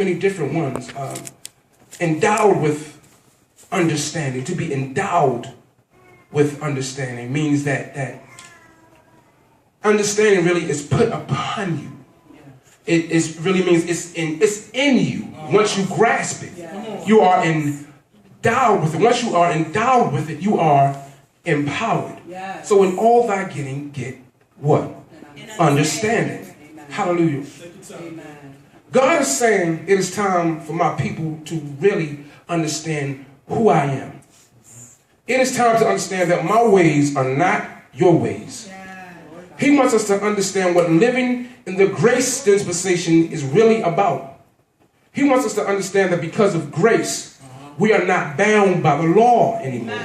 many different ones. Endowed with understanding. To be endowed with understanding means that understanding really is put upon you. It really means it's in you. Once you grasp it, you are endowed with it. Once you are endowed with it, you are empowered. So in all thy getting, get what? Understanding. Hallelujah. God is saying it is time for my people to really understand who I am. It is time to understand that my ways are not your ways. He wants us to understand what living in the grace dispensation is really about. He wants us to understand that because of grace, we are not bound by the law anymore.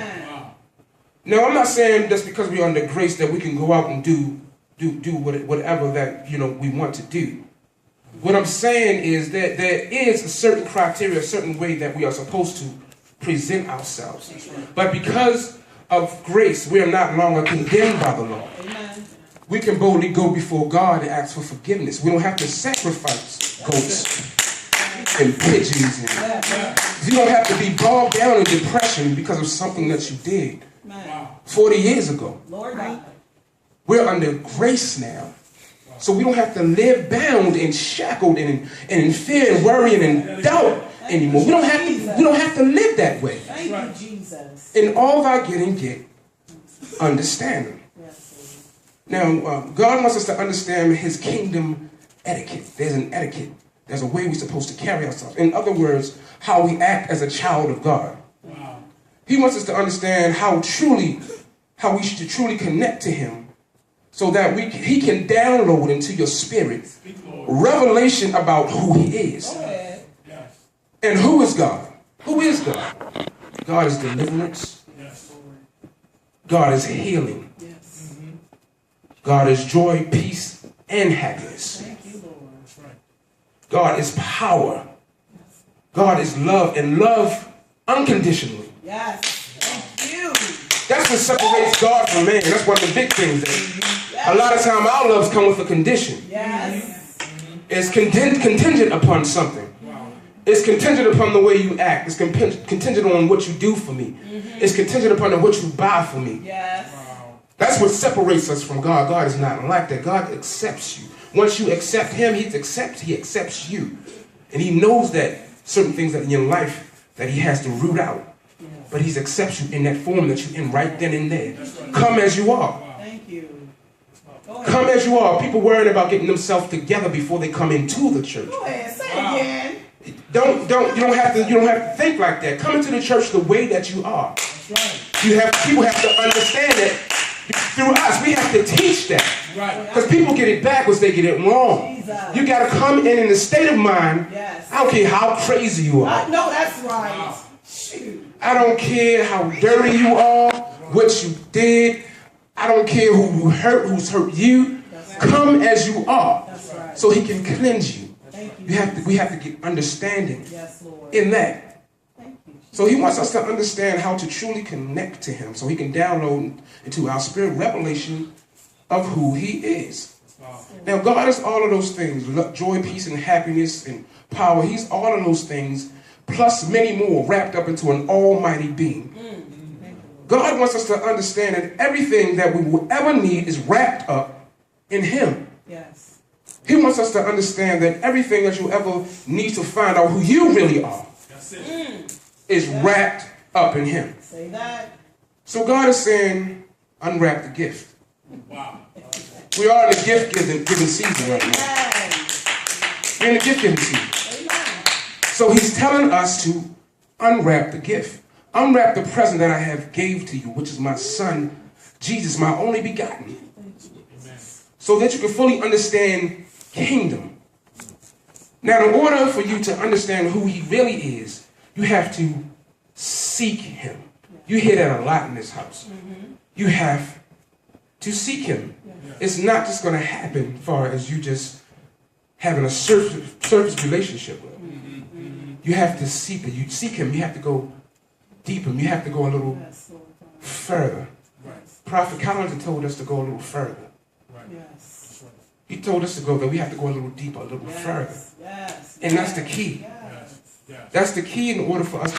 Now, I'm not saying just because we are under grace that we can go out and do whatever that we want to do. What I'm saying is that there is a certain criteria, a certain way that we are supposed to present ourselves. But because of grace, we are not longer condemned by the law. We can boldly go before God and ask for forgiveness. We don't have to sacrifice goats and pigeons. You don't have to be bogged down in depression because of something that you did 40 years ago. We're under grace now. So we don't have to live bound and shackled and in fear and worry and in doubt anymore. We don't have to live that way. Thank you, Jesus. In all thy getting, get understanding. Now, God wants us to understand his kingdom etiquette. There's an etiquette. There's a way we're supposed to carry ourselves. In other words, how we act as a child of God. He wants us to understand how we should truly connect to him so that he can download into your spirit revelation about who he is. And who is God? Who is God? God is deliverance. God is healing. God is joy, peace, and happiness. God is power. God is love, and love unconditionally. Thank you. That's what separates God from man. That's one of the big things. A lot of time our loves come with a condition. It's contingent upon something. It's contingent upon the way you act. It's contingent on what you do for me. It's contingent upon what you buy for me. That's what separates us from God. God is not like that. God accepts you. Once you accept him, he accepts you. And he knows that certain things that in your life that he has to root out. But he accepts you in that form that you're in right then and there. Come as you are. Thank you. Come as you are. People worrying about getting themselves together before they come into the church. Go ahead, say it again. You don't have to think like that. Come into the church the way that you are. People have to understand that through us. We have to teach that. Because people get it backwards, they get it wrong. You got to come in the state of mind. I don't care how crazy you are. I know that's right. Shoot. I don't care how dirty you are, what you did. I don't care who you hurt, who's hurt you. Come as you are, so he can cleanse you. We have to get understanding in that. So he wants us to understand how to truly connect to him, so he can download into our spirit revelation of who he is. Now, God is all of those things: joy, peace, and happiness, and power. He's all of those things, plus many more, wrapped up into an almighty being. God wants us to understand that everything that we will ever need is wrapped up in him. He wants us to understand that everything that you ever need to find out who you really are is wrapped up in him. Say that. So God is saying, unwrap the gift. We are in the gift-giving season right now. We're in the gift-giving season. So he's telling us to unwrap the gift. Unwrap the present that I have gave to you, which is my son, Jesus, my only begotten. So that you can fully understand kingdom. Now, in order for you to understand who he really is, you have to seek him. You hear that a lot in this house. You have to seek him. It's not just going to happen as far as you just having a surface relationship with him. You have to seek him. You seek him. You have to go deeper. You have to go a little further. Prophet Collington told us to go a little further. He told us to go, that we have to go a little deeper, a little further. Yes. And that's the key. Yes. That's the key in order for us